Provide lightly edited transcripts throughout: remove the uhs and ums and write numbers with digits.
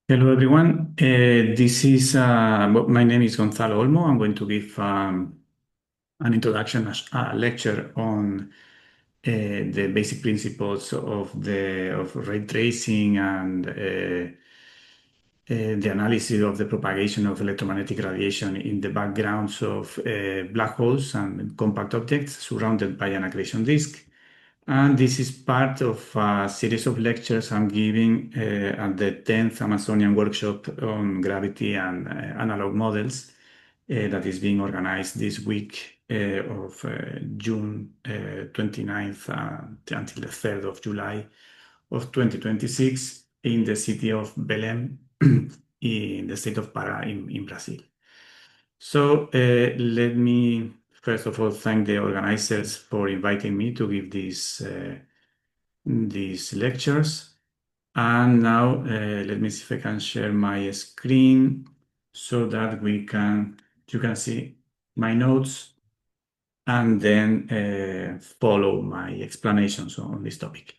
Hello, everyone. My name is Gonzalo Olmo. I'm going to give an introduction, a lecture on the basic principles of ray tracing and the analysis of the propagation of electromagnetic radiation in the backgrounds of black holes and compact objects surrounded by an accretion disk. And this is part of a series of lectures I'm giving at the 10th Amazonian Workshop on Gravity and Analog Models that is being organized this week of June 29th until the 3rd of July of 2026 in the city of Belém in the state of Pará in Brazil. So let me first of all thank the organizers for inviting me to give these lectures. And now let me see if I can share my screen so that you can see my notes and then follow my explanations on this topic.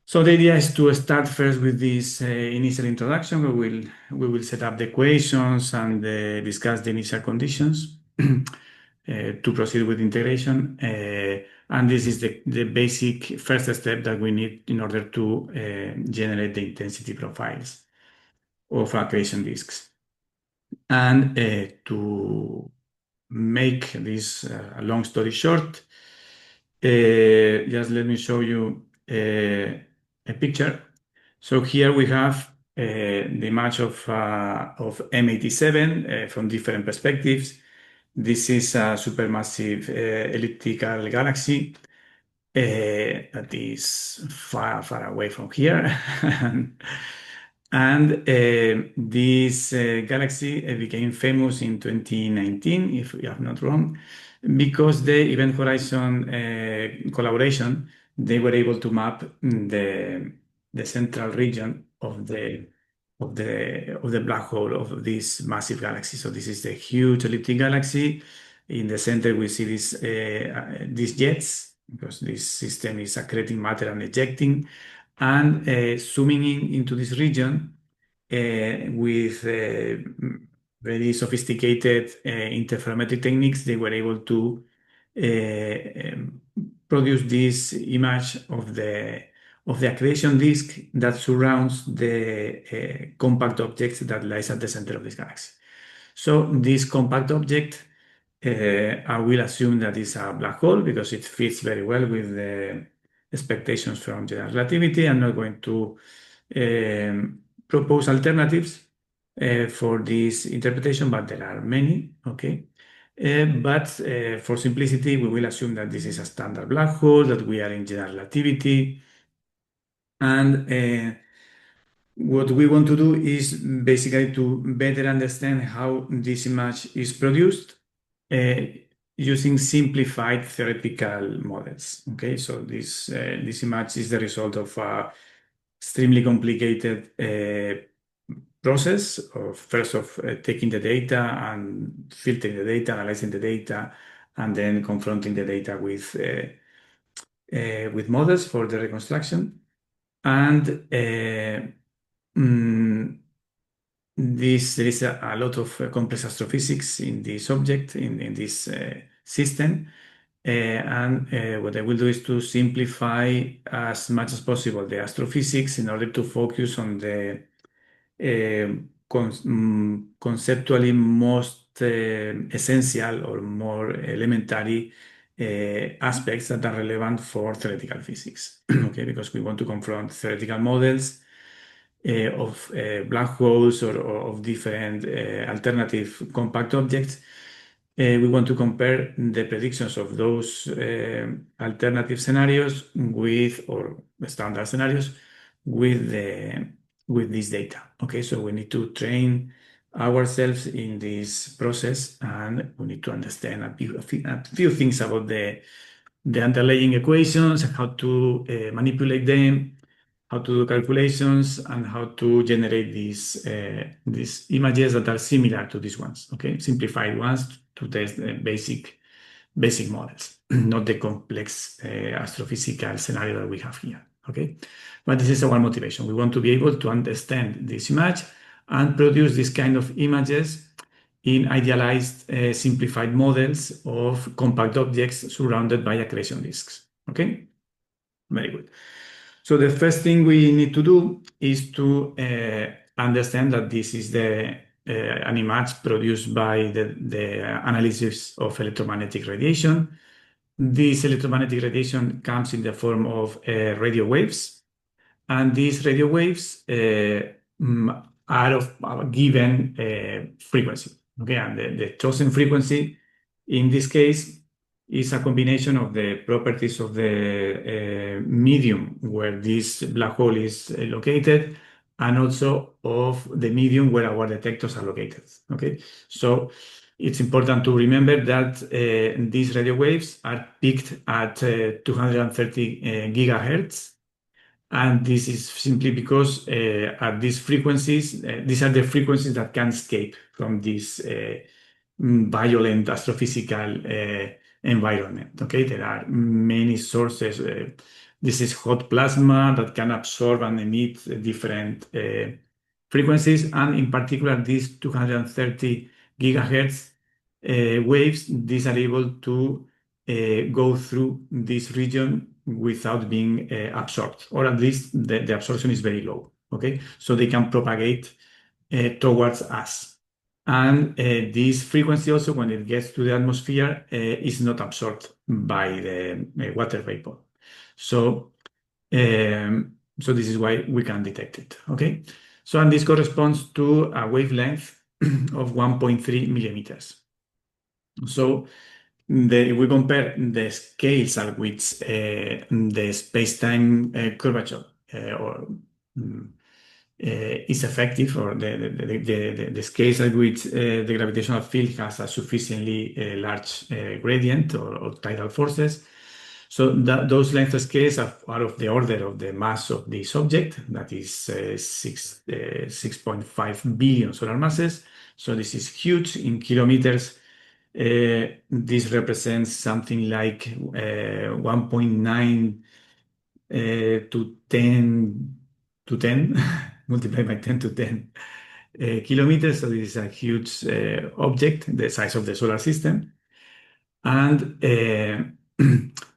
So the idea is to start first with this initial introduction. We will set up the equations and discuss the initial conditions to proceed with integration. And this is the basic first step that we need in order to generate the intensity profiles of accretion disks. And to make this long story short, just let me show you a picture. So here we have the image of M87 from different perspectives. This is a supermassive elliptical galaxy that is far, far away from here. And this galaxy became famous in 2019, if we are not wrong, because the Event Horizon collaboration, they were able to map the central region of the black hole of this massive galaxy. So this is the huge elliptic galaxy. In the center, we see these jets, because this system is accreting matter and ejecting. And zooming into this region with very sophisticated interferometric techniques, they were able to produce this image of the accretion disk that surrounds the compact object that lies at the center of this galaxy. So this compact object, I will assume that is a black hole because it fits very well with the expectations from general relativity. I'm not going to propose alternatives for this interpretation, but there are many, okay? But for simplicity, we will assume that this is a standard black hole, that we are in general relativity, and what we want to do is basically to better understand how this image is produced uh, using simplified theoretical models. Okay, so this image is the result of a extremely complicated process of first of taking the data and filtering the data, analyzing the data, and then confronting the data with models for the reconstruction. And mm, there is a lot of complex astrophysics in this object, in this system. And what I will do is to simplify as much as possible the astrophysics in order to focus on the conceptually most essential or more elementary aspects that are relevant for theoretical physics. Okay, because we want to confront theoretical models of black holes or of different alternative compact objects. We want to compare the predictions of those alternative scenarios or standard scenarios with this data. Okay, so we need to train ourselves in this process, and we need to understand a few things about the underlying equations, how to manipulate them, how to do calculations, and how to generate these images that are similar to these ones, okay? Simplified ones to test basic models, not the complex astrophysical scenario that we have here. Okay, but this is our motivation. We want to be able to understand this image and produce this kind of images in idealized, simplified models of compact objects surrounded by accretion disks. Okay, very good. So the first thing we need to do is to understand that this is an image produced by the analysis of electromagnetic radiation. This electromagnetic radiation comes in the form of radio waves, and these radio waves are of a given frequency. Okay, and the chosen frequency in this case is a combination of the properties of the medium where this black hole is located, and also of the medium where our detectors are located. Okay, so it's important to remember that these radio waves are peaked at 230 gigahertz, and this is simply because at these frequencies, these are the frequencies that can escape from this violent astrophysical environment. Okay, there are many sources. This is hot plasma that can absorb and emit different frequencies, and in particular, these 230 gigahertz waves, these are able to go through this region without being absorbed, or at least the absorption is very low. Okay, so they can propagate towards us. And this frequency also, when it gets to the atmosphere, is not absorbed by the water vapor. So this is why we can detect it. Okay, so and this corresponds to a wavelength of 1.3 millimeters. So if we compare the scales at which the space-time curvature or is effective, or the scales at which the gravitational field has a sufficiently large gradient or tidal forces. So those length scales are of the order of the mass of this object, that is 6.5 billion solar masses. So this is huge in kilometers. This represents something like 1.9 to 10 multiplied by 10 to 10 kilometers. So this is a huge object, the size of the solar system. And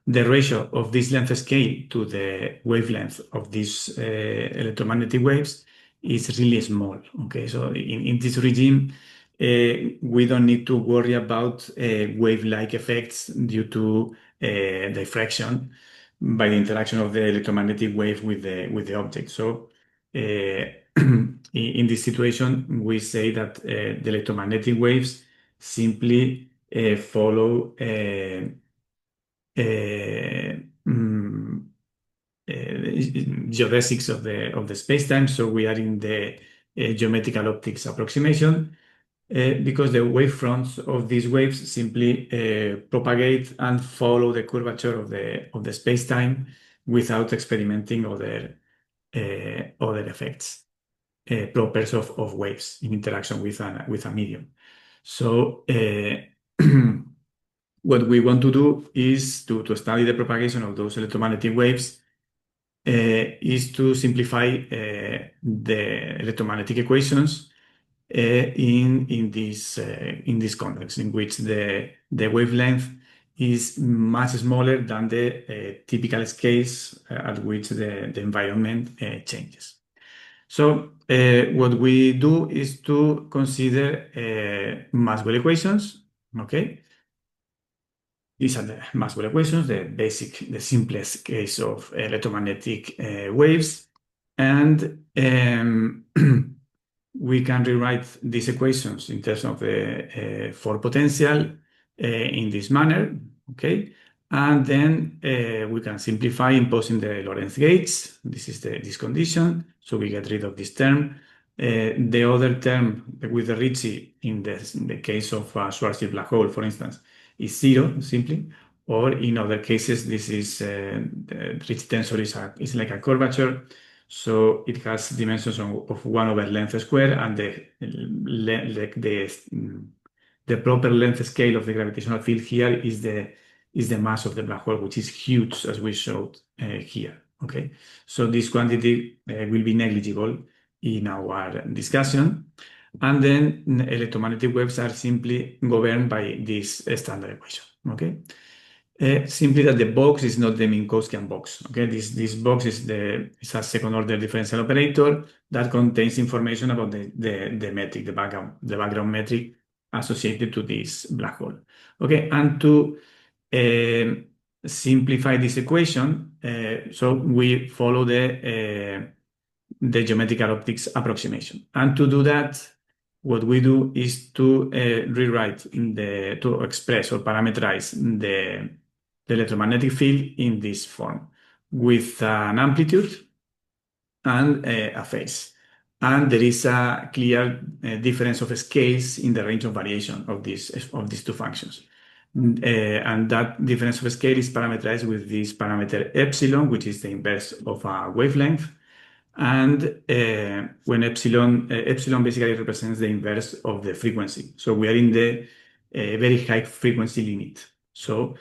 the ratio of this length scale to the wavelength of these electromagnetic waves is really small. Okay, so in this regime, we don't need to worry about wave-like effects due to diffraction by the interaction of the electromagnetic wave with the object. So in this situation, we say that the electromagnetic waves simply follow geodesics of the space-time. So we are in the geometrical optics approximation because the wavefronts of these waves simply propagate and follow the curvature of the space-time without experimenting other effects, propers of waves in interaction with a medium. So what we want to do is to study the propagation of those electromagnetic waves, is to simplify the electromagnetic equations in this context, in which the wavelength is much smaller than the typical scales at which the environment changes. So what we do is to consider Maxwell equations. Okay, these are the Maxwell equations, the simplest case of electromagnetic waves, and we can rewrite these equations in terms of the for potential in this manner. Okay, and then we can simplify imposing the Lorentz gates. This is this condition, so we get rid of this term. The other term with the Ricci in the case of a Schwarzschild black hole, for instance, is zero simply. Or in other cases, this is the Ricci tensor is like a curvature. So it has dimensions of 1 over length square, and the proper length scale of the gravitational field here is the mass of the black hole, which is huge, as we showed here. Okay, so this quantity will be negligible in our discussion. And then electromagnetic waves are simply governed by this standard equation. Okay, simply that the box is not the Minkowskian box. Okay, this box is a second order differential operator that contains information about the metric, the background metric associated to this black hole. Okay, and to simplify this equation, so we follow the geometrical optics approximation. And to do that, what we do is to rewrite to express or parameterize the electromagnetic field in this form with an amplitude and a phase. And there is a clear difference of scales in the range of variation of these two functions. And that difference of scale is parameterized with this parameter epsilon, which is the inverse of a wavelength. And when epsilon basically represents the inverse of the frequency. So we are in the very high frequency limit. So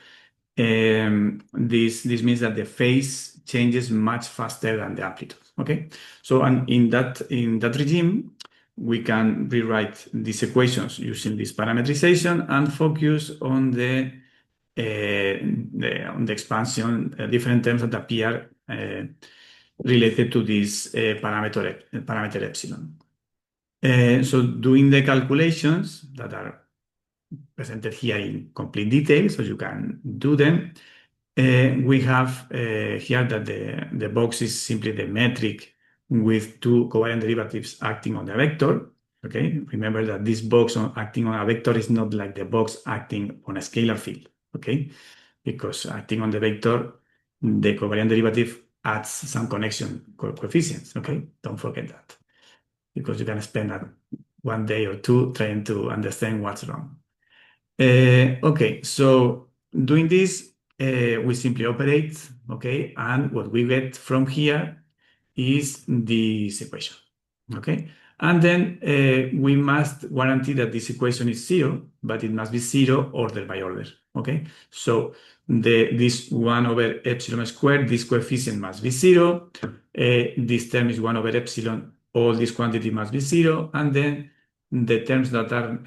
this means that the phase changes much faster than the amplitude. Okay, so and in that regime, we can rewrite these equations using this parametrization and focus on the expansion, different terms that appear related to this parameter epsilon. So doing the calculations that are presented here in complete detail, so you can do them. We have here that the box is simply the metric with two covariant derivatives acting on the vector. Okay, remember that this box acting on a vector is not like the box acting on a scalar field. Okay, because acting on the vector, the covariant derivative adds some connection coefficients. Okay, don't forget that, because you can spend one day or two trying to understand what's wrong. Okay, so doing this, we simply operate, okay, and what we get from here is this equation, okay? And then we must guarantee that this equation is zero, but it must be zero order by order, okay? So this 1 over epsilon squared, this coefficient must be zero. This term is 1 over epsilon, all this quantity must be zero, and then the terms that are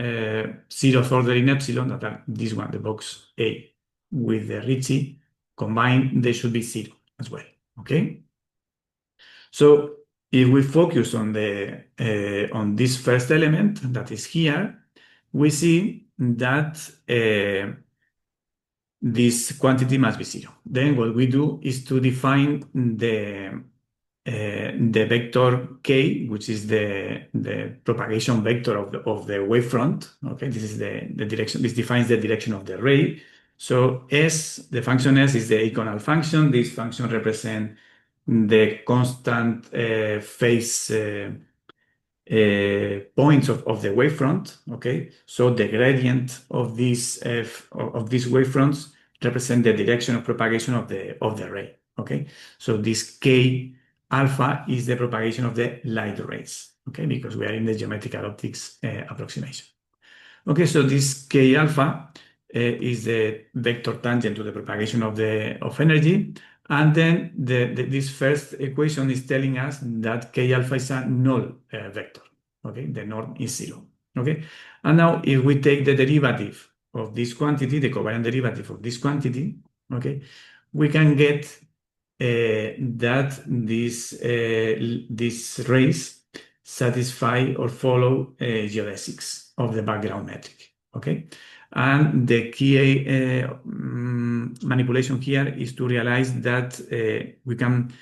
zeroth order in epsilon, that are this one, the box A, with the Ricci, combined, they should be zero as well, okay? So if we focus on this first element that is here, we see that this quantity must be zero. Then what we do is to define the vector k, which is the propagation vector of the wavefront. Okay, this is the direction. This defines the direction of the ray. So S, the function S, is the aconal function. This function represents the constant phase points of the wavefront. Okay, so the gradient of these wavefronts represent the direction of propagation of the ray. Okay, so this k alpha is the propagation of the light rays. Okay, because we are in the geometrical optics approximation. Okay, so this k alpha is the vector tangent to the propagation of energy. And then this first equation is telling us that k alpha is a null vector. Okay, the norm is zero. Okay, and now if we take the derivative of this quantity, the covariant derivative of this quantity, okay, we can get that these rays satisfy or follow geodesics of the background metric. Okay, and the key manipulation here is to realize that we can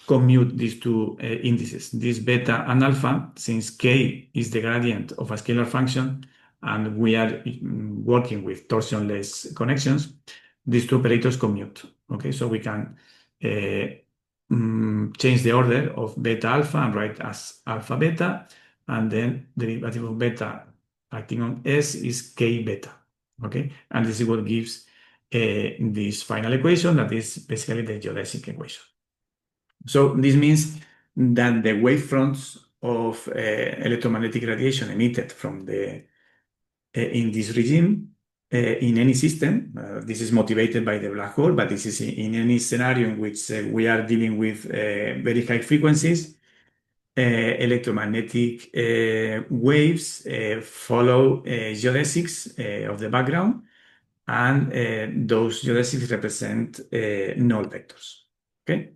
commute these two indices, this beta and alpha, since k is the gradient of a scalar function and we are working with torsionless connections, these two operators commute. Okay, so we can change the order of beta alpha and write as alpha beta, and then the derivative of beta acting on S is k beta. Okay, and this is what gives this final equation that is basically the geodesic equation. So this means that the wavefronts of electromagnetic radiation emitted from in this regime in any system. This is motivated by the black hole, but this is in any scenario in which we are dealing with very high frequencies. Electromagnetic waves follow geodesics of the background, and those geodesics represent null vectors. Okay,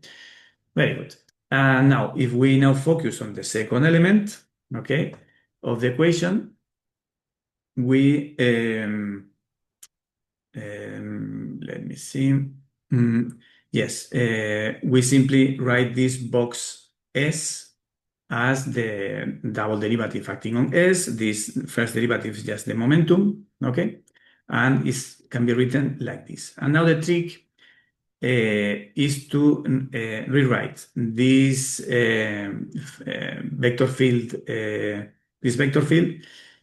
very good. And now, if we now focus on the second element, okay, of the equation, we let me see. Yes, we simply write this box S as the double derivative acting on S. This first derivative is just the momentum, okay? And it can be written like this. And now the trick is to rewrite this vector field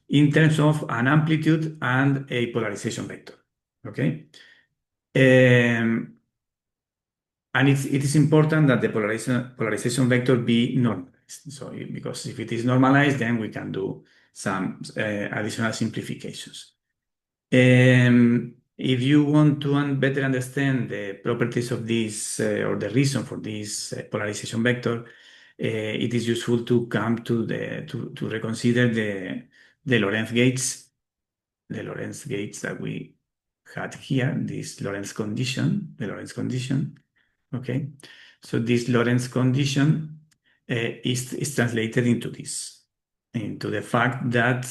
in terms of an amplitude and a polarization vector, okay? And it is important that the polarization vector be normalized. So, because if it is normalized, then we can do some additional simplifications. If you want to better understand the properties of this or the reason for this polarization vector, it is useful to come to reconsider the Lorentz gates, that we had here. This Lorentz condition, the Lorentz condition. Okay, so this Lorentz condition is translated into the fact that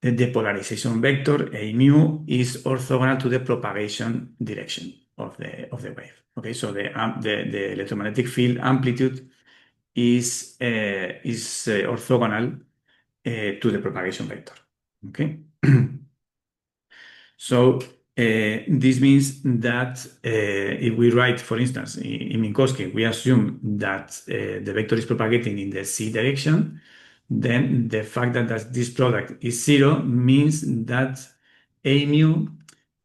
the polarization vector A mu is orthogonal to the propagation direction of the wave. Okay, so the electromagnetic field amplitude is orthogonal to the propagation vector. Okay. So this means that if we write, for instance, in Minkowski, we assume that the vector is propagating in the z direction, then the fact that this product is zero means that A mu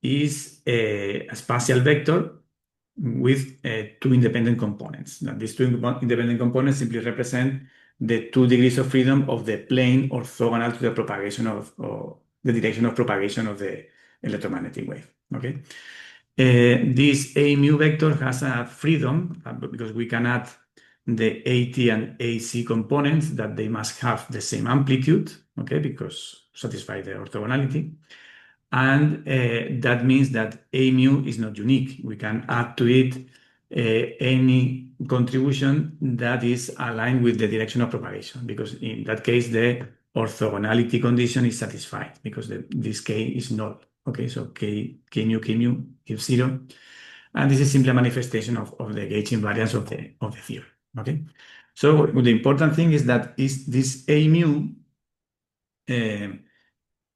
is a spatial vector with two independent components. Now, these two independent components simply represent the 2 degrees of freedom of the plane orthogonal to the propagation or the direction of propagation of the electromagnetic wave. Okay, this A mu vector has a freedom because we can add the AT and AC components that they must have the same amplitude. Okay, because satisfy the orthogonality. And that means that A mu is not unique. We can add to it any contribution that is aligned with the direction of propagation, because in that case, the orthogonality condition is satisfied because this K is null. Okay, so K mu gives zero. And this is simply a manifestation of the gauge invariance of the theory. Okay, so the important thing is that this A mu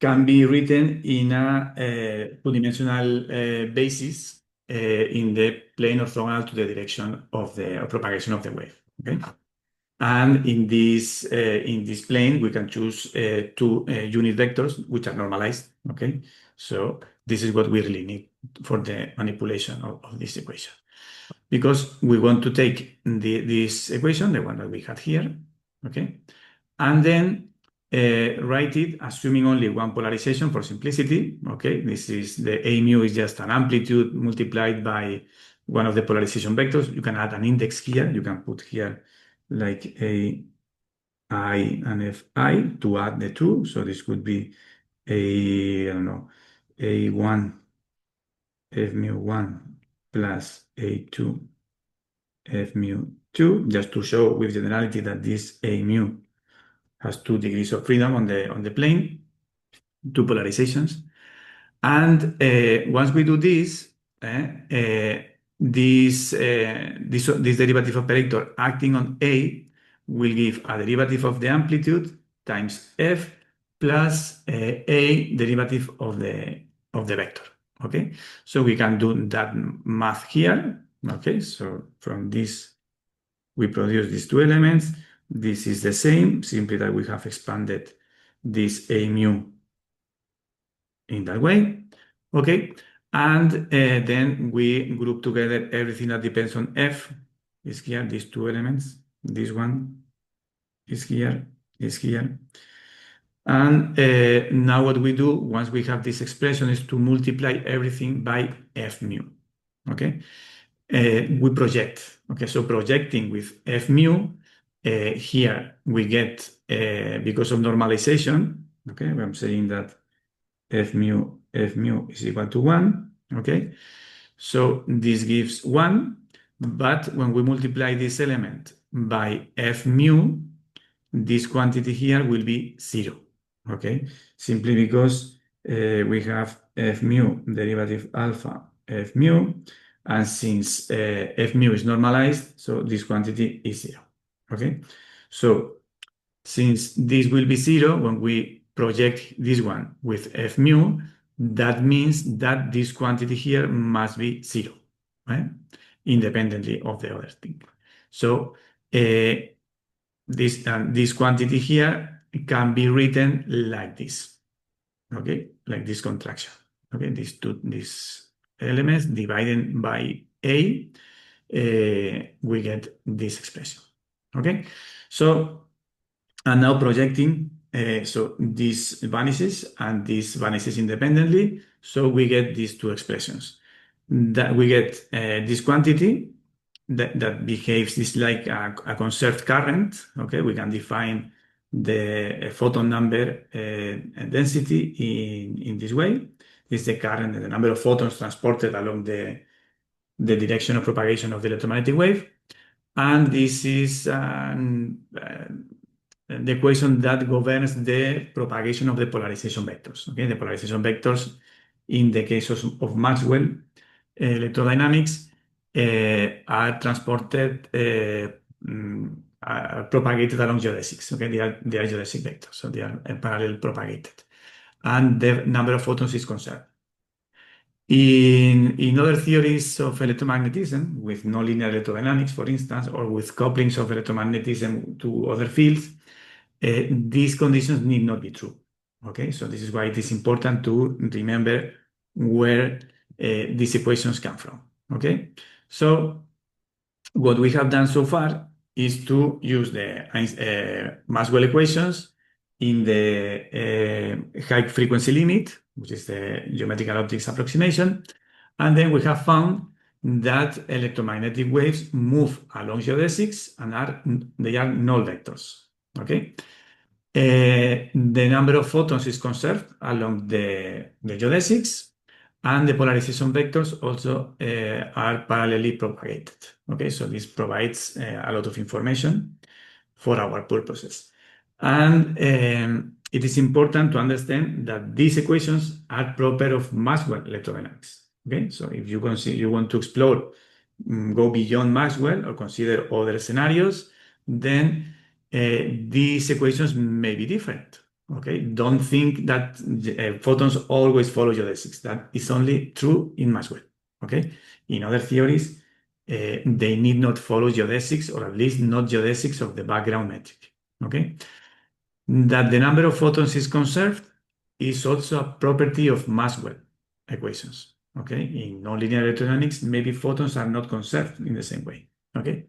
can be written in a two-dimensional basis in the plane orthogonal to the direction of the propagation of the wave. Okay, and in this plane we can choose two unit vectors which are normalized. Okay, so this is what we really need for the manipulation of this equation, because we want to take this equation, the one that we had here, okay, and then write it assuming only one polarization for simplicity. Okay, this is the A mu is just an amplitude multiplied by one of the polarization vectors. You can add an index here. You can put here like A I and Fi to add the two. So this would be I don't know, A1 F mu 1 plus A2 F mu 2, just to show with generality that this A mu has 2 degrees of freedom on the plane, two polarizations. And once we do this, this derivative operator acting on A will give a derivative of the amplitude times F plus a derivative of the vector. Okay, so we can do that math here. Okay, so from this we produce these two elements. This is the same, simply that we have expanded this A mu in that way. Okay, and then we group together everything that depends on F. Is here, these two elements. This one is here, And now what we do once we have this expression is to multiply everything by f mu. Okay, we project. Okay, so projecting with f mu, here we get because of normalization. Okay, I'm saying that f mu is equal to 1. Okay, so this gives 1, but when we multiply this element by f mu, this quantity here will be 0. Okay, simply because we have f mu derivative alpha f mu, and since f mu is normalized, so this quantity is 0. Okay, so since this will be 0 when we project this one with f mu, that means that this quantity here must be 0, right? Independently of the other thing. So this quantity here can be written like this, okay, like this contraction. Okay, these elements divided by a, we get this expression. Okay, so and now projecting, so this vanishes and this vanishes independently, so we get these two expressions. That we get this quantity that behaves this like a conserved current. Okay, we can define the photon number density in this way. This is the current, the number of photons transported along the direction of propagation of the electromagnetic wave. And this is the equation that governs the propagation of the polarization vectors. Okay, the polarization vectors in the case of Maxwell electrodynamics are transported, are propagated along geodesics. Okay, they are geodesic vectors, so they are parallel propagated, and the number of photons is conserved. In other theories of electromagnetism, with nonlinear electrodynamics, for instance, or with couplings of electromagnetism to other fields, these conditions need not be true. Okay, so this is why it is important to remember where these equations come from. Okay, so what we have done so far is to use the Maxwell equations in the high frequency limit, which is the geometrical optics approximation, and then we have found that electromagnetic waves move along geodesics and they are null vectors. Okay, the number of photons is conserved along the geodesics, and the polarization vectors also are parallelly propagated. Okay, so this provides a lot of information for our purposes. And it is important to understand that these equations are proper of Maxwell electrodynamics. Okay, so if you want to explore, go beyond Maxwell or consider other scenarios, then these equations may be different. Okay, don't think that photons always follow geodesics. That is only true in Maxwell. Okay, in other theories, they need not follow geodesics, or at least not geodesics of the background metric. Okay, that the number of photons is conserved is also a property of Maxwell equations. Okay, in nonlinear electrodynamics, maybe photons are not conserved in the same way. Okay,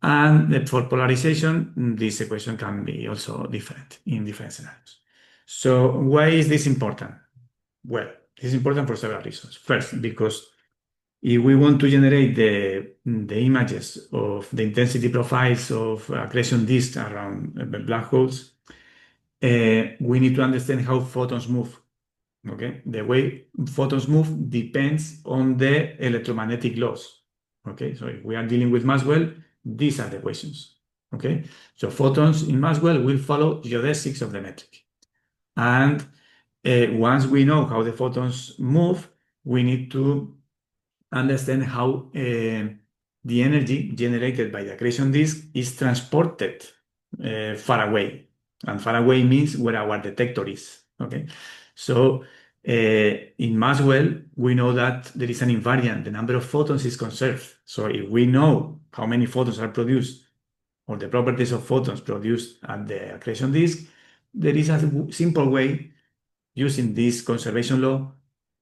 and for polarization, this equation can be also different in different scenarios. So why is this important? Well, this is important for several reasons. First, because if we want to generate the images of the intensity profiles of accretion disks around black holes, we need to understand how photons move. Okay, the way photons move depends on the electromagnetic laws. Okay, so if we are dealing with Maxwell, these are the equations. Okay, so photons in Maxwell will follow geodesics of the metric. And once we know how the photons move, we need to understand how the energy generated by the accretion disk is transported far away. And far away means where our detector is. Okay, so in Maxwell, we know that there is an invariant. The number of photons is conserved. So if we know how many photons are produced, or the properties of photons produced at the accretion disk, there is a simple way using this conservation law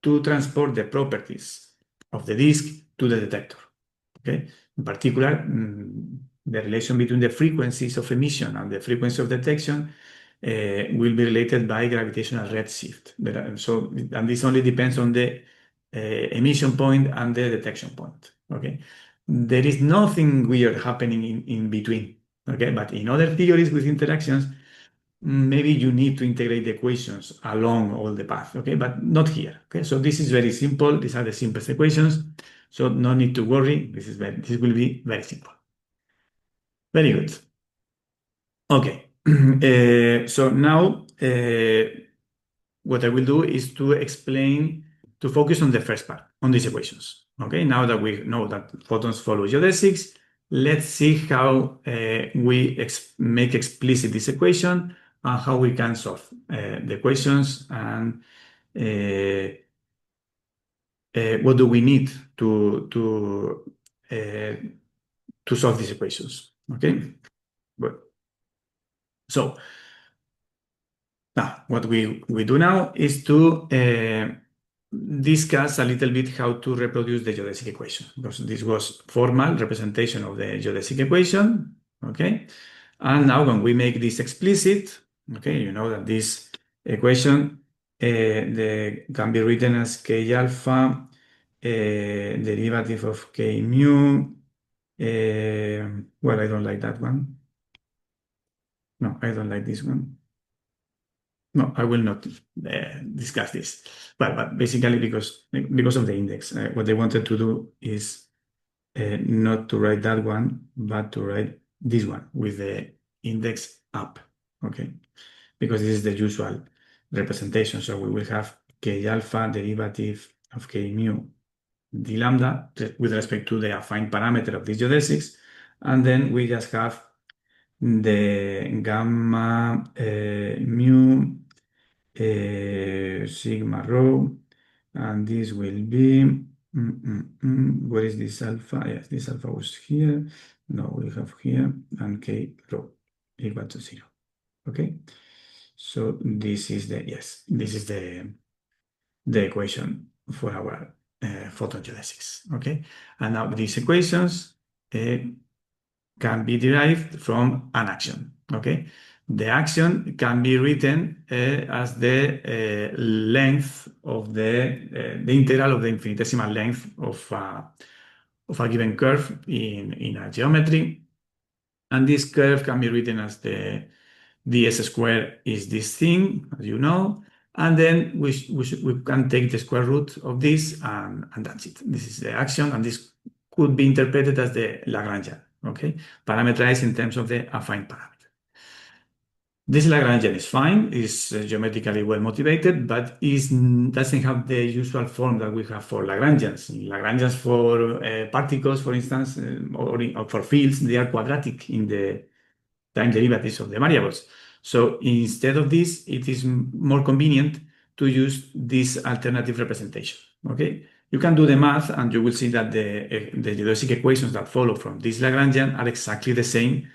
to transport the properties of the disk to the detector. Okay, in particular, the relation between the frequencies of emission and the frequency of detection will be related by gravitational redshift. And this only depends on the emission point and the detection point. Okay, there is nothing weird happening in between. Okay, but in other theories with interactions, maybe you need to integrate the equations along all the path. Okay, but not here. Okay, so this is very simple. These are the simplest equations, so no need to worry. This will be very simple. Very good. Okay. So now what I will do is to focus on the first part, on these equations. Okay, now that we know that photons follow geodesics, let's see how we make explicit this equation and how we can solve the equations and what do we need uh, to solve these equations. Okay, good. So now, what we do now is to discuss a little bit how to reproduce the geodesic equation, because this was formal representation of the geodesic equation, okay? And now when we make this explicit, okay, you know that this equation can be written as k alpha derivative of k mu. Well, I don't like that one. No, I don't like this one. No, I will not discuss this. But basically because of the index, what they wanted to do is not to write that one, but to write this one with the index up, okay? Because this is the usual representation. So we will have k alpha derivative of k mu d lambda with respect to the affine parameter of this geodesics. And then we just have the gamma mu sigma rho, and this will be, where is this alpha? Yes, this alpha was here. No, we have here, and k rho equal to 0. Okay, so this is the equation for our photon geodesics. Okay, and now these equations can be derived from an action. Okay, the action can be written as the length of the integral of the infinitesimal length of a given curve in a geometry, and this curve can be written as the ds square is this thing, as you know, and then we can take the square root of this, and that's it. This is the action, and this could be interpreted as the Lagrangian, okay, parameterized in terms of the affine parameter. This Lagrangian is fine, is geometrically well motivated, but doesn't have the usual form that we have for Lagrangians. Lagrangians for particles, for instance, or for fields, they are quadratic in the time derivatives of the variables. So instead of this, it is more convenient to use this alternative representation. Okay, you can do the math, and you will see that the geodesic equations that follow from this Lagrangian are exactly the same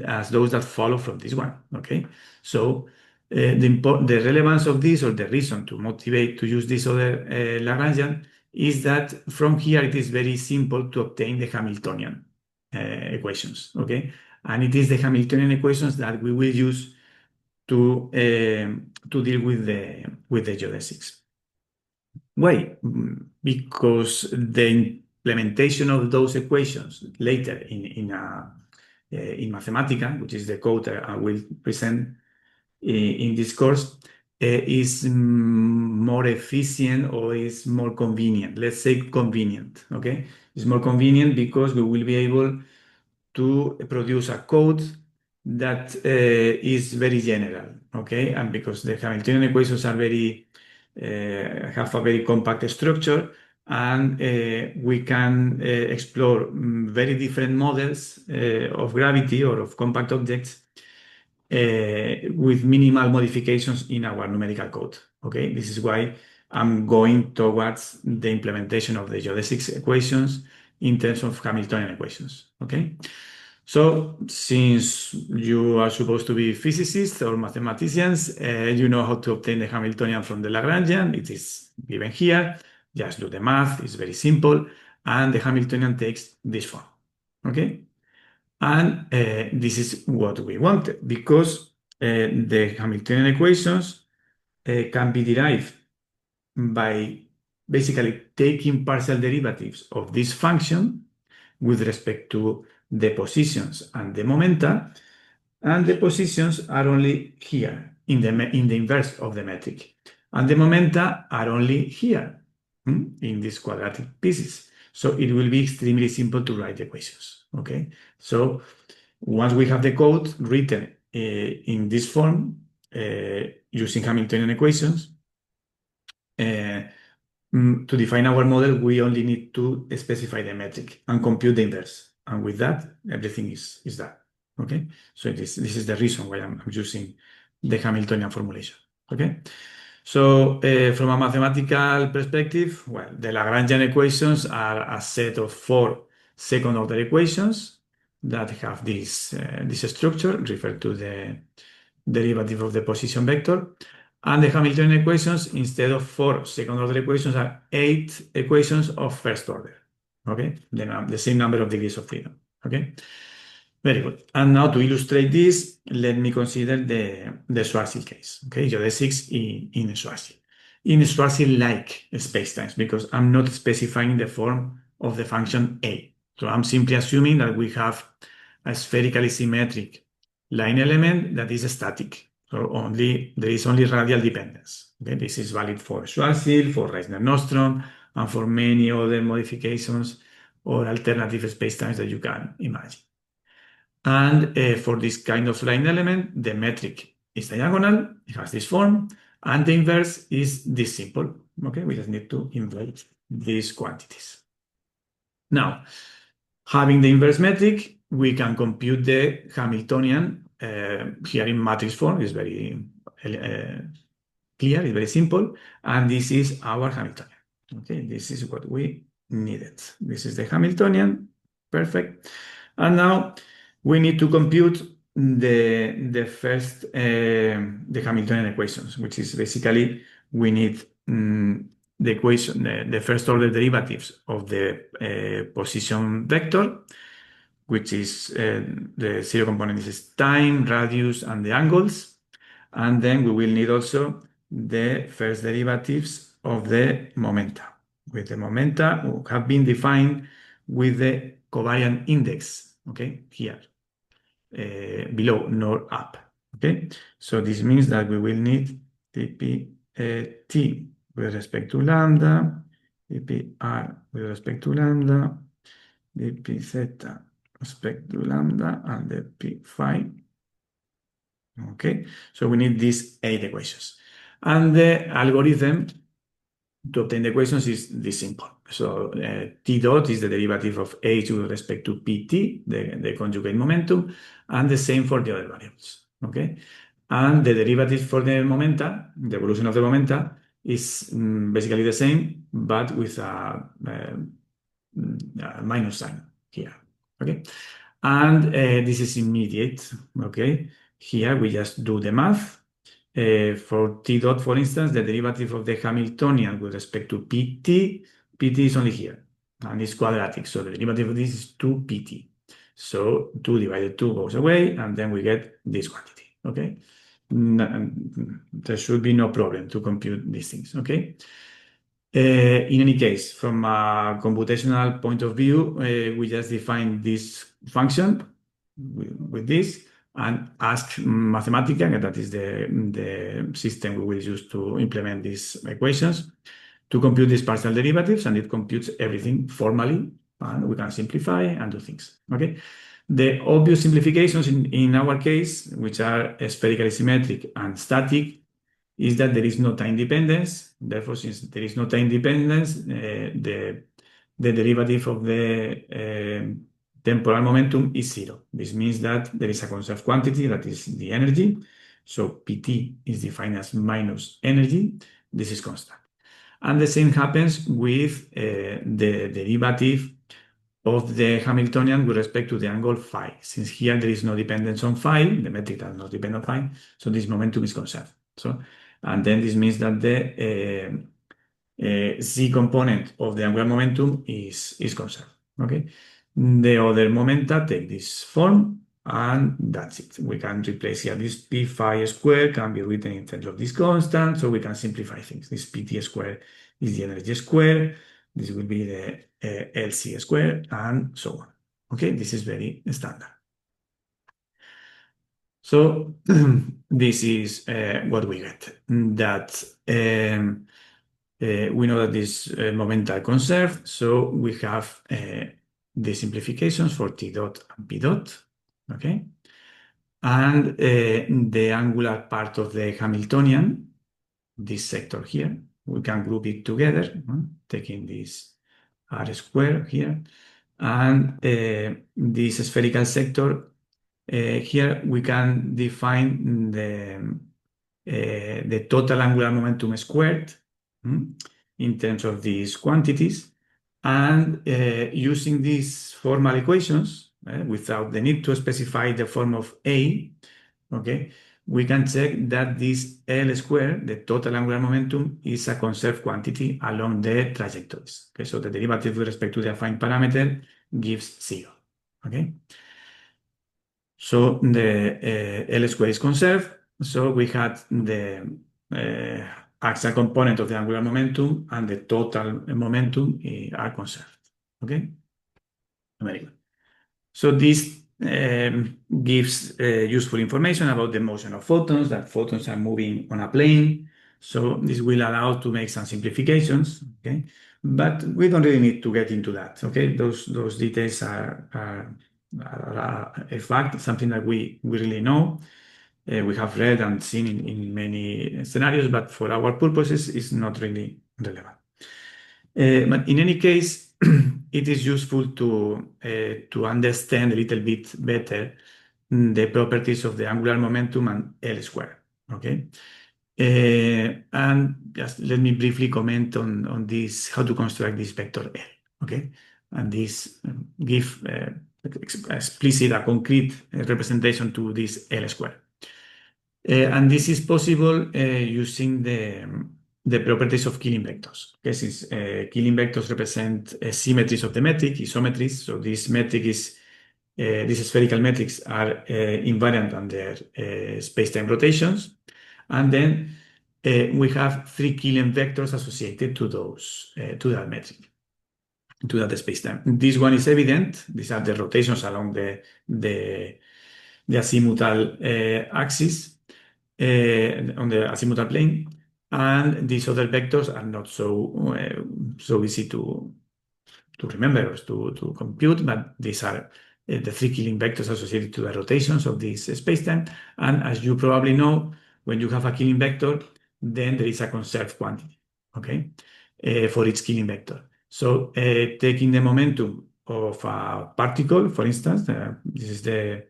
as those that follow from this one. Okay, so the relevance of this, or the reason to motivate to use this other Lagrangian, is that from here it is very simple to obtain the Hamiltonian equations. Okay, and it is the Hamiltonian equations that we will use to deal with the geodesics. Why? Because the implementation of those equations later in Mathematica, which is the code I will present in this course, is more efficient, or is more convenient. Let's say convenient, okay? It's more convenient because we will be able to produce a code that is very general, okay? And because the Hamiltonian equations are have a very compact structure, and we can explore very different models of gravity or of compact objects with minimal modifications in our numerical code. Okay, this is why I'm going towards the implementation of the geodesics equations in terms of Hamiltonian equations. Okay, so since you are supposed to be physicists or mathematicians, you know how to obtain the Hamiltonian from the Lagrangian. It is given here. Just do the math. It's very simple, and the Hamiltonian takes this form. Okay. And this is what we wanted, because the Hamiltonian equations can be derived by basically taking partial derivatives of this function with respect to the positions and the momenta, and the positions are only here in the inverse of the metric, and the momenta are only here in these quadratic pieces. So it will be extremely simple to write the equations. Okay, so once we have the code written in this form using Hamiltonian equations, to define our model, we only need to specify the metric and compute the inverse. And with that, everything is done. Okay, so this is the reason why I'm using the Hamiltonian formulation. Okay, so from a mathematical perspective, well, the Lagrangian equations are a set of 4 second-order equations that have this structure referred to the derivative of the position vector. And the Hamiltonian equations, instead of 4 second-order equations, are 8 equations of first order. Okay, the same number of degrees of freedom. Okay, very good. And now to illustrate this, let me consider the Schwarzschild case. Okay, geodesics in Schwarzschild. In Schwarzschild-like spacetimes, because I'm not specifying the form of the function a. So I'm simply assuming that we have a spherically symmetric line element that is static. So there is only radial dependence. Okay, this is valid for Schwarzschild, for Reisner-Nostrom, and for many other modifications or alternative spacetimes that you can imagine. And for this kind of line element, the metric is diagonal, it has this form, and the inverse is this simple. Okay, we just need to invert these quantities. Now, having the inverse metric, we can compute the Hamiltonian here in matrix form. It's very clear, it's very simple, and this is our Hamiltonian. Okay, this is what we needed. This is the Hamiltonian, perfect. And now we need to compute the Hamiltonian equations, which is basically we need the equation, the first order derivatives of the position vector, which is the zero component is time, radius, and the angles. And then we will need also the first derivatives of the momenta, with the momenta have been defined with the covariant index, okay, here, below, nor up, okay? So this means that we will need dp t with respect to lambda, dp r with respect to lambda, dp theta respect to lambda, and the p phi. Okay, so we need these 8 equations. And the algorithm to obtain the equations is this simple. So t dot is the derivative of h with respect to pt, the conjugate momentum, and the same for the other variables. Okay, and the derivative for the momenta, the evolution of the momenta, is basically the same, but with a minus sign here. Okay, and this is immediate. Okay, here we just do the math. For t dot, for instance, the derivative of the Hamiltonian with respect to pt is only here, and it's quadratic, so the derivative of this is 2pt. So 2 divided 2 goes away, and then we get this quantity, okay? There should be no problem to compute these things, okay? In any case, from a computational point of view, we just define this function with this and ask Mathematica, that is the system we will use to implement these equations, to compute these partial derivatives, and it computes everything formally, and we can simplify and do things. Okay. The obvious simplifications in our case, which are spherically symmetric and static, is that there is no time dependence. Therefore, since there is no time dependence, the derivative of the temporal momentum is 0. This means that there is a conserved quantity, that is the energy. So Pt is defined as minus energy. This is constant. And the same happens with the derivative of the Hamiltonian with respect to the angle phi. Since here there is no dependence on phi, the metric does not depend on phi, so this momentum is conserved. So, and then this means that the z component of the angular momentum is conserved. Okay. The other momenta take this form, And that's it. We can replace here this p phi square can be written in terms of this constant, so we can simplify things. This pt square is the energy square. This will be the LC square, and so on. Okay, this is very standard. So this is what we get. That we know that this momenta are conserved, so we have the simplifications for T dot and P dot. Okay, and the angular part of the Hamiltonian, this sector here, we can group it together, taking this R square here, and this spherical sector. Here we can define the total angular momentum squared, in terms of these quantities. And using these formal equations, without the need to specify the form of A, okay, we can check that this L squared, the total angular momentum, is a conserved quantity along the trajectories. Okay, so the derivative with respect to the affine parameter gives 0. Okay. So the L square is conserved. So we had the axial component of the angular momentum and the total momentum are conserved. Okay, very good. So this gives useful information about the motion of photons, that photons are moving on a plane. So this will allow to make some simplifications. Okay, but we don't really need to get into that. Okay, those details are a fact, something that we really know. We have read and seen in many scenarios, but for our purposes, it's not really relevant. But in any case, it is useful to understand a little bit better the properties of the angular momentum and L square. Okay, and just let me briefly comment on this, how to construct this vector L. Okay, and this give explicit, a concrete representation to this L square. And this is possible using the properties of Killing vectors. Okay, since Killing vectors represent symmetries of the metric, isometries. So this metric is these spherical metrics are invariant under space-time rotations, and then we have 3 Killing vectors associated to those to that metric, to that space-time. This one is evident. These are the rotations along the azimuthal axis. On the azimuthal plane, and these other vectors are not so easy to remember or to compute, but these are the 3 Killing vectors associated to the rotations of this spacetime. And as you probably know, when you have a Killing vector, then there is a conserved quantity, okay, for each Killing vector. So taking the momentum of a particle, for instance, this is the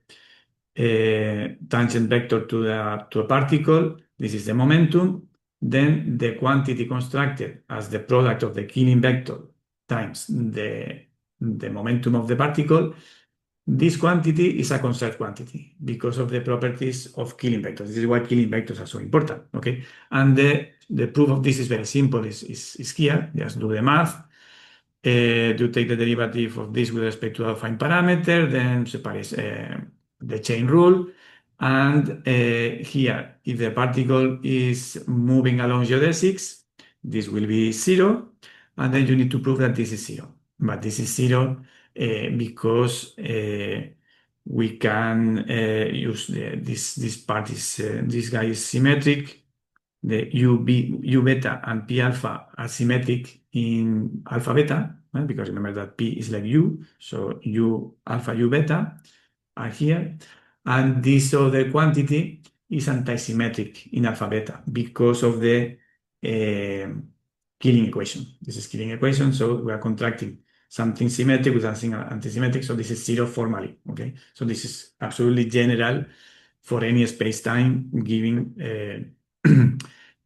tangent vector to a particle. This is the momentum. Then the quantity constructed as the product of the Killing vector times the momentum of the particle. This quantity is a conserved quantity because of the properties of Killing vectors. This is why Killing vectors are so important. Okay, and the proof of this is very simple. Is here. Just do the math. You take the derivative of this with respect to the affine parameter, then separate the chain rule. And here, if the particle is moving along geodesics, this will be 0. And then you need to prove that this is 0. But this is 0 because we can use this part is this guy is symmetric. The U beta and P alpha are symmetric in alpha beta, because remember that P is like U, so U alpha U beta are here. And this other quantity is antisymmetric in alpha beta because of the Killing equation. This is Killing equation, so we are contracting something symmetric with something antisymmetric, so this is 0 formally. Okay, so this is absolutely general for any space-time giving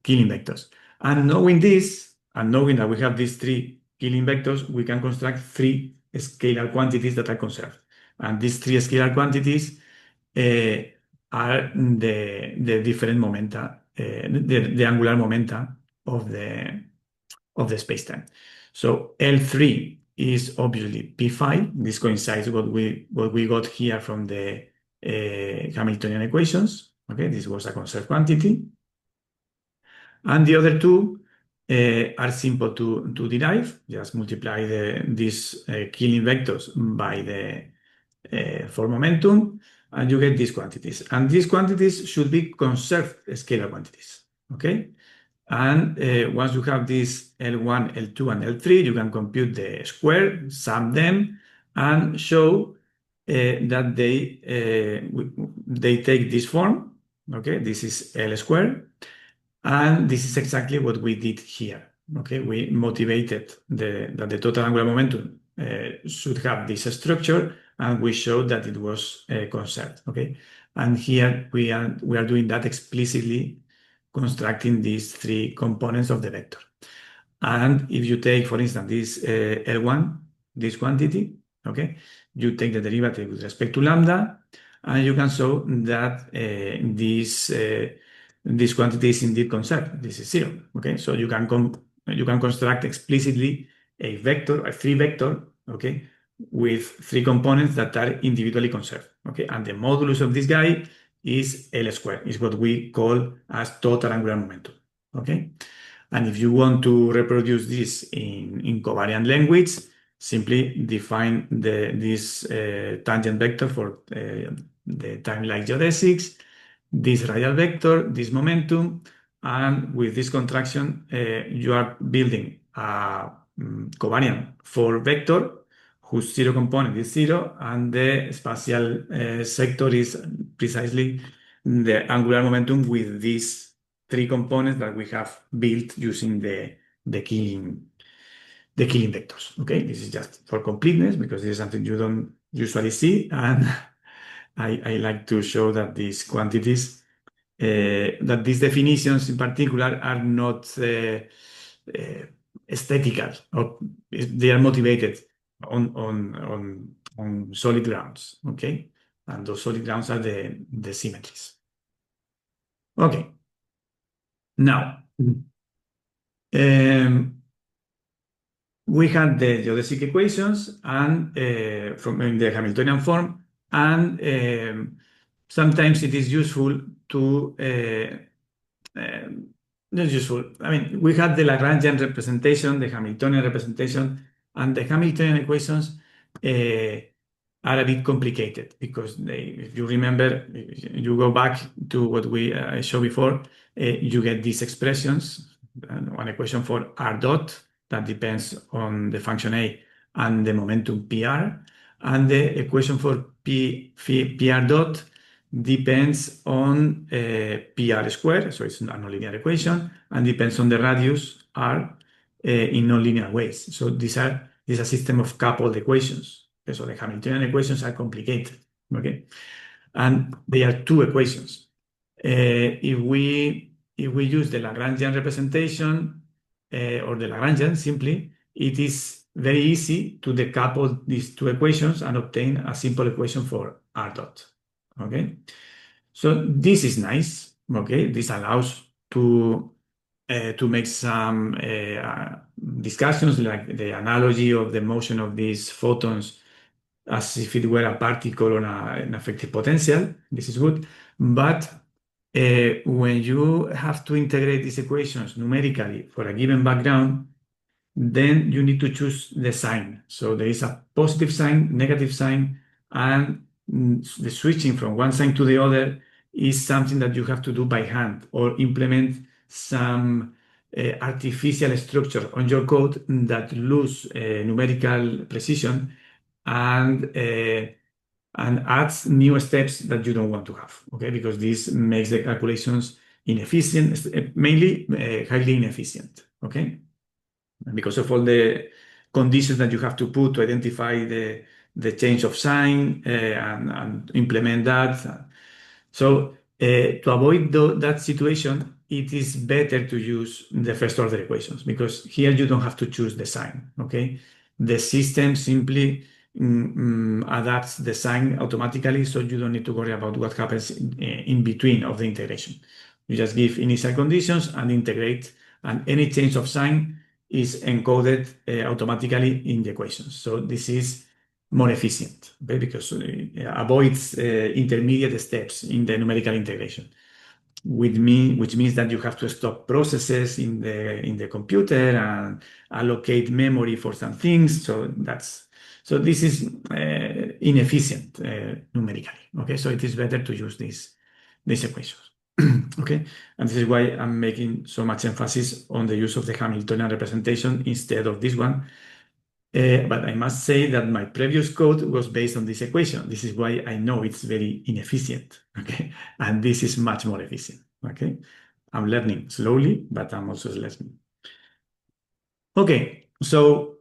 Killing vectors. And knowing this, and knowing that we have these 3 Killing vectors, we can construct 3 scalar quantities that are conserved. And these 3 scalar quantities are the different momenta, the angular momenta of the spacetime. So L3 is obviously P phi. This coincides what we got here from the Hamiltonian equations. Okay, this was a conserved quantity. And the other two are simple to derive. Just multiply these Killing vectors by the for momentum, and you get these quantities. And these quantities should be conserved scalar quantities. Okay? And once you have these L1, L2, and L3, you can compute the square, sum them, and show that they take this form. Okay, this is L squared, and this is exactly what we did here. Okay, we motivated that the total angular momentum should have this structure, and we showed that it was conserved. Okay, and here we are doing that explicitly, constructing these three components of the vector. And if you take, for instance, this L1, this quantity, okay, you take the derivative with respect to lambda, and you can show that this quantity is indeed conserved. This is zero. Okay, so you can construct explicitly a vector, a free vector, okay, with three components that are individually conserved. Okay, and the modulus of this guy is L squared, is what we call as total angular momentum. Okay. And if you want to reproduce this in covariant language, simply define this tangent vector for the time-like geodesics, this radial vector, this momentum, and with this contraction, you are building a covariant for vector whose zero component is zero, and the spatial sector is precisely the angular momentum with these three components that we have built using the killing vectors. Okay, this is just for completeness because this is something you don't usually see, and I like to show that these quantities, that these definitions in particular are not aesthetical, or they are motivated on solid grounds. Okay, and those solid grounds are the symmetries. Okay, now. We had the geodesic equations and from in the Hamiltonian form, and sometimes it is useful to not useful. I mean, we had the Lagrangian representation, the Hamiltonian representation, and the Hamiltonian equations are a bit complicated because if you remember, you go back to what we showed before, you get these expressions. One equation for r dot that depends on the function a and the momentum pr, and the equation for pr dot depends on pr squared, so it's a nonlinear equation, and depends on the radius r in nonlinear ways. So this is a system of coupled equations. Okay, so the Hamiltonian equations are complicated. Okay, and they are two equations. If we use the Lagrangian representation or the Lagrangian simply, it is very easy to decouple these two equations and obtain a simple equation for r dot. Okay, so this is nice. Okay, this allows to make some discussions like the analogy of the motion of these photons as if it were a particle on an effective potential. This is good, but when you have to integrate these equations numerically for a given background, then you need to choose the sign. So there is a positive sign, negative sign, and the switching from one sign to the other is something that you have to do by hand or implement some artificial structure on your code that lose numerical precision and adds new steps that you don't want to have, okay? Because this makes the calculations inefficient, mainly highly inefficient, okay? Because of all the conditions that you have to put to identify the change of sign and implement that. So to avoid that situation, it is better to use the first order equations because here you don't have to choose the sign, okay? The system simply adapts the sign automatically, so you don't need to worry about what happens in between of the integration. You just give initial conditions and integrate, and any change of sign is encoded automatically in the equations. So this is more efficient, okay, because it avoids intermediate steps in the numerical integration. Which means that you have to stop processes in the computer and allocate memory for some things. So this is inefficient numerically. Okay, so it is better to use these equations. Okay, and this is why I'm making so much emphasis on the use of the Hamiltonian representation instead of this one. But I must say that my previous code was based on this equation. This is why I know it's very inefficient, okay? And this is much more efficient, okay? I'm learning slowly, but I'm also learning. Okay, so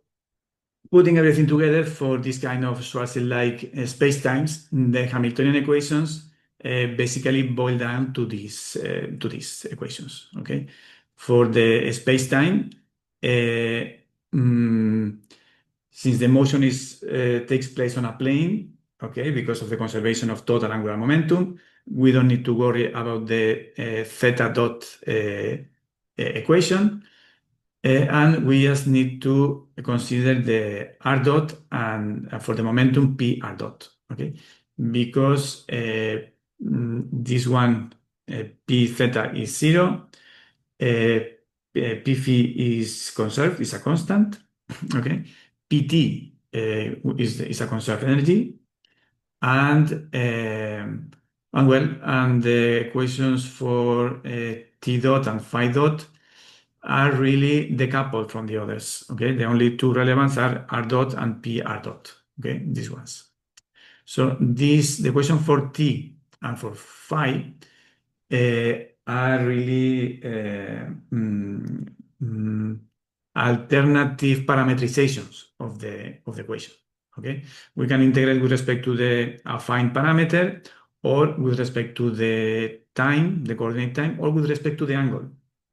putting everything together for this kind of Schwarzschild-like spacetimes, the Hamiltonian equations basically boil down to these equations, okay? For the spacetime, mm, since the motion takes place on a plane, okay, because of the conservation of total angular momentum, we don't need to worry about the theta dot equation. And we just need to consider the r dot and for the momentum p r dot, okay? Because this one, p theta is 0, p phi is conserved, is a constant, okay? Pt is a conserved energy, and and the equations for t dot and phi dot are really decoupled from the others. Okay, the only two relevant are r dot and p r dot. Okay, these ones. So the question for t and for phi are really alternative parametrizations of the equation. Okay, we can integrate with respect to the affine parameter, or with respect to the time, the coordinate time, or with respect to the angle.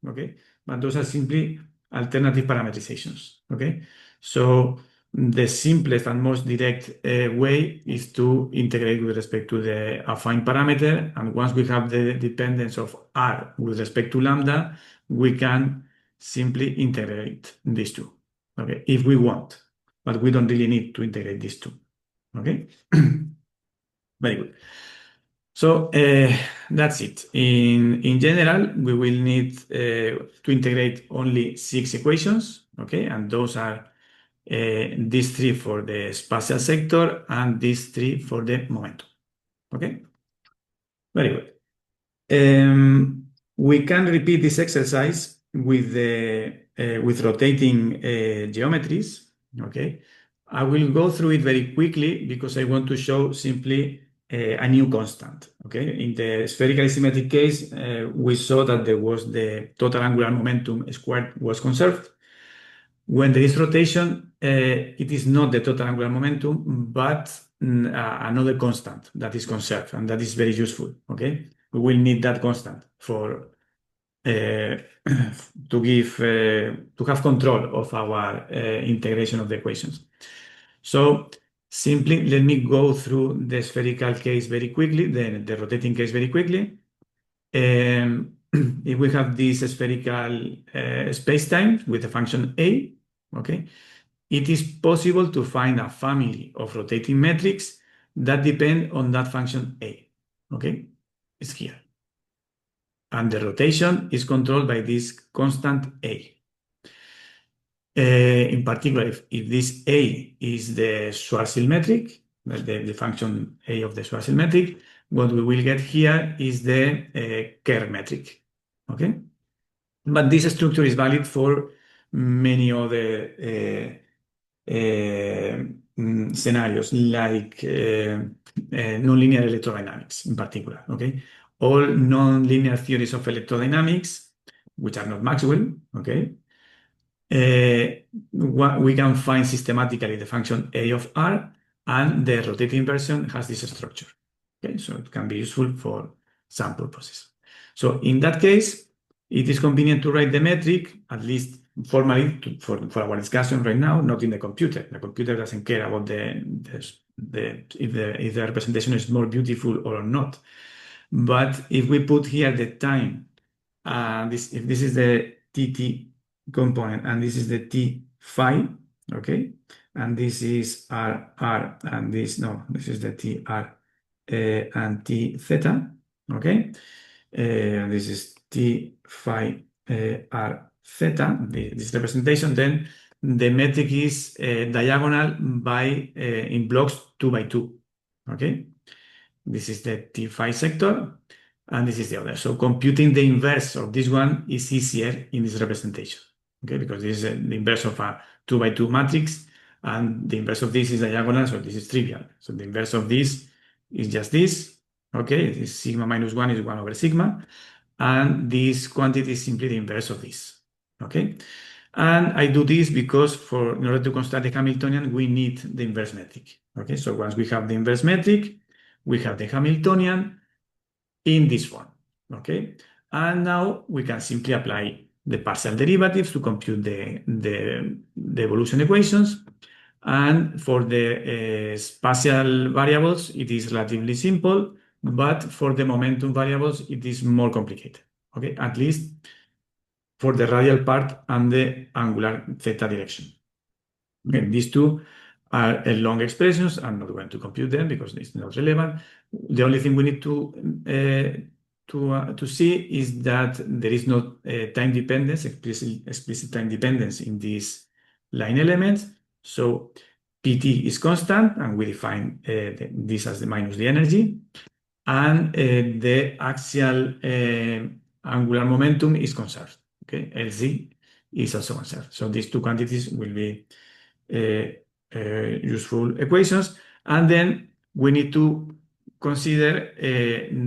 Okay, but those are simply alternative parametrizations. Okay, so the simplest and most direct way is to integrate with respect to the affine parameter, and once we have the dependence of r with respect to lambda, we can simply integrate these two, okay, if we want, but we don't really need to integrate these two, okay? Very good. So that's it. In general, we will need to integrate only 6 equations, okay? And those are these 3 for the spatial sector and these 3 for the momentum, okay? Very good. We can repeat this exercise with rotating geometries. Okay, I will go through it very quickly because I want to show simply a new constant. Okay, in the spherical symmetric case, we saw that there was the total angular momentum squared was conserved. When there is rotation, it is not the total angular momentum, but another constant that is conserved, and that is very useful. Okay, we will need that constant for to have control of our integration of the equations. So simply let me go through the spherical case very quickly, the rotating case very quickly. If we have this spherical spacetime with the function a, okay, it is possible to find a family of rotating metrics that depend on that function a. Okay, it's here. And the rotation is controlled by this constant a. In particular, if this a is the Schwarzschild metric, the function a of the Schwarzschild metric, what we will get here is the Kerr metric. Okay, but this structure is valid for many other scenarios, like nonlinear electrodynamics in particular. Okay, all nonlinear theories of electrodynamics, which are not Maxwell. Okay, we can find systematically the function a of r, and the rotating version has this structure. Okay, so it can be useful for some purposes. So in that case, it is convenient to write the metric, at least formally, for our discussion right now, not in the computer. The computer doesn't care about if the representation is more beautiful or not. But if we put here the time, if this is the tt component and this is the t phi, okay? And this is R, and this is the T R and T theta, okay? And this is T phi R theta, this representation. Then the metric is diagonal by in blocks 2 by 2, okay? This is the T phi sector, and this is the other. So computing the inverse of this one is easier in this representation, okay? Because this is the inverse of a 2 by 2 matrix, and the inverse of this is diagonal, so this is trivial. So the inverse of this is just this, okay? This sigma minus 1 is 1 over sigma, and this quantity is simply the inverse of this, okay? And I do this because in order to construct the Hamiltonian, we need the inverse metric, okay? So once we have the inverse metric, we have the Hamiltonian in this form, okay? And now we can simply apply the partial derivatives to compute the evolution equations. And for the spatial variables, it is relatively simple, but for the momentum variables, it is more complicated, okay? At least for the radial part and the angular theta direction. Okay, these two are long expressions. I'm not going to compute them because it's not relevant. The only thing we need to see is that there is no time dependence, explicit time dependence in these line elements. So PT is constant, and we define this as the minus the energy, and the axial angular momentum is conserved. Okay, LZ is also conserved. So these two quantities will be useful equations, and then we need to consider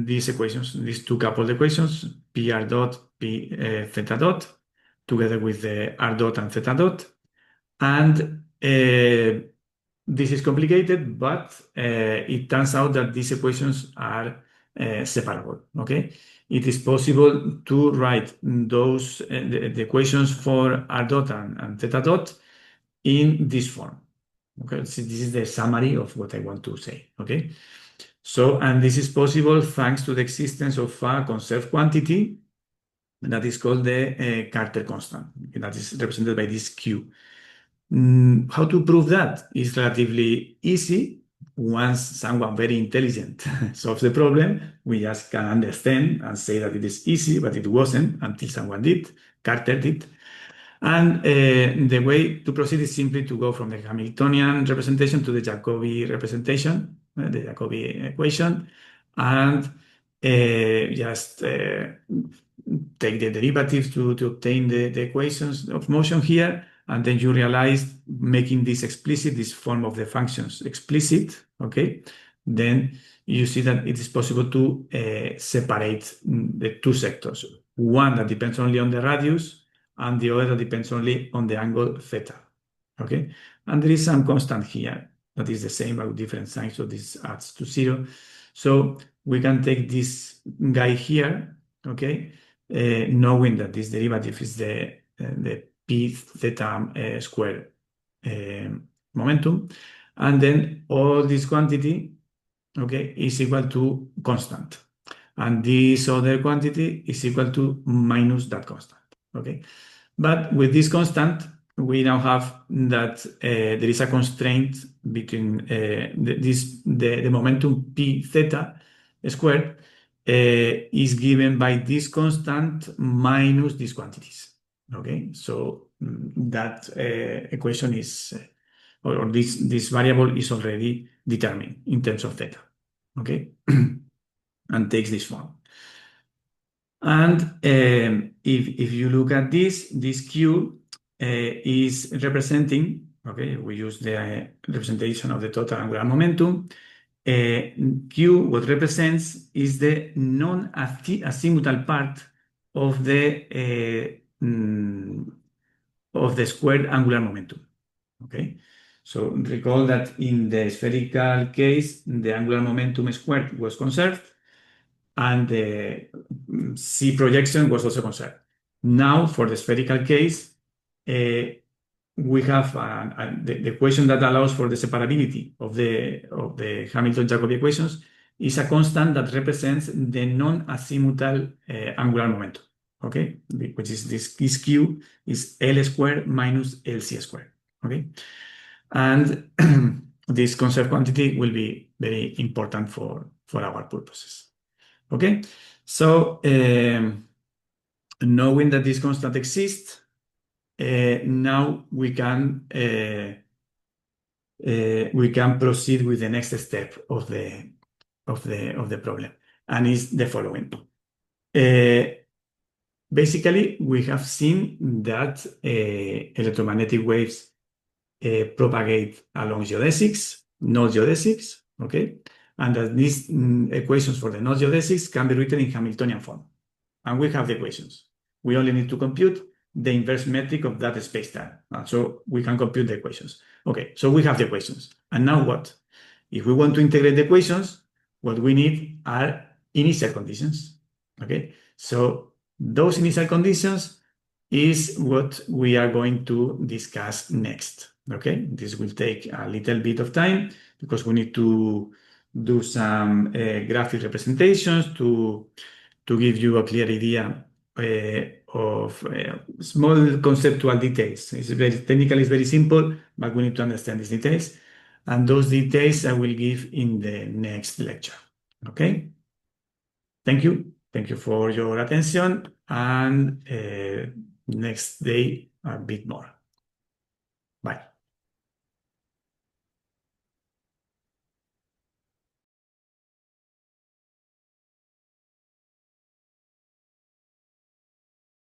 these equations, these two coupled equations, PR dot, P theta dot, together with the R dot and theta dot, and this is complicated, but it turns out that these equations are separable, okay? It is possible to write those the equations for R dot and theta dot in this form. Okay, so this is the summary of what I want to say. Okay, so and this is possible thanks to the existence of a conserved quantity that is called the Carter constant, that is represented by this Q. How to prove that is relatively easy. Once someone very intelligent solves the problem, we just can understand and say that it is easy, but it wasn't until someone did, Carter did. And the way to proceed is simply to go from the Hamiltonian representation to the Jacobi representation, the Jacobi equation, and just take the derivatives to obtain the equations of motion here. And then you realize making this explicit, this form of the functions explicit, okay? Then you see that it is possible to separate the two sectors. One that depends only on the radius, and the other that depends only on the angle theta, okay? And there is some constant here that is the same but with different signs, so this adds to 0. So we can take this guy here, okay, knowing that this derivative is the p theta square momentum, and then all this quantity, okay, is equal to constant, and this other quantity is equal to minus that constant, okay? But with this constant, we now have that there is a constraint between the momentum p theta squared is given by this constant minus these quantities. Okay, so that equation is, or this variable is already determined in terms of theta. Okay, and takes this form. And if you look at this Q is representing, okay, we use the representation of the total angular momentum. Q, what represents is the non-azimuthal part of the squared angular momentum. Okay, so recall that in the spherical case, the angular momentum squared was conserved, and the C projection was also conserved. Now, for the spherical case, we have the equation that allows for the separability of the Hamilton-Jacobi equations is a constant that represents the non-azimuthal angular momentum, okay? Which is this Q is L squared minus LC squared, okay? And this conserved quantity will be very important for our purposes, okay? So knowing that this constant exists, now we can proceed with the next step of the problem, and is the following. Basically, we have seen that electromagnetic waves propagate along geodesics, node geodesics, okay? And that these equations for the node geodesics can be written in Hamiltonian form. And we have the equations. We only need to compute the inverse metric of that spacetime. So we can compute the equations. Okay, so we have the equations. And now what? If we want to integrate the equations, what we need are initial conditions. Okay, so those initial conditions is what we are going to discuss next. Okay, this will take a little bit of time because we need to do some graphic representations to give you a clear idea of small conceptual details. It's very technical, it's very simple, but we need to understand these details. And those details I will give in the next lecture. Okay? Thank you. Thank you for your attention. And next day, a bit more.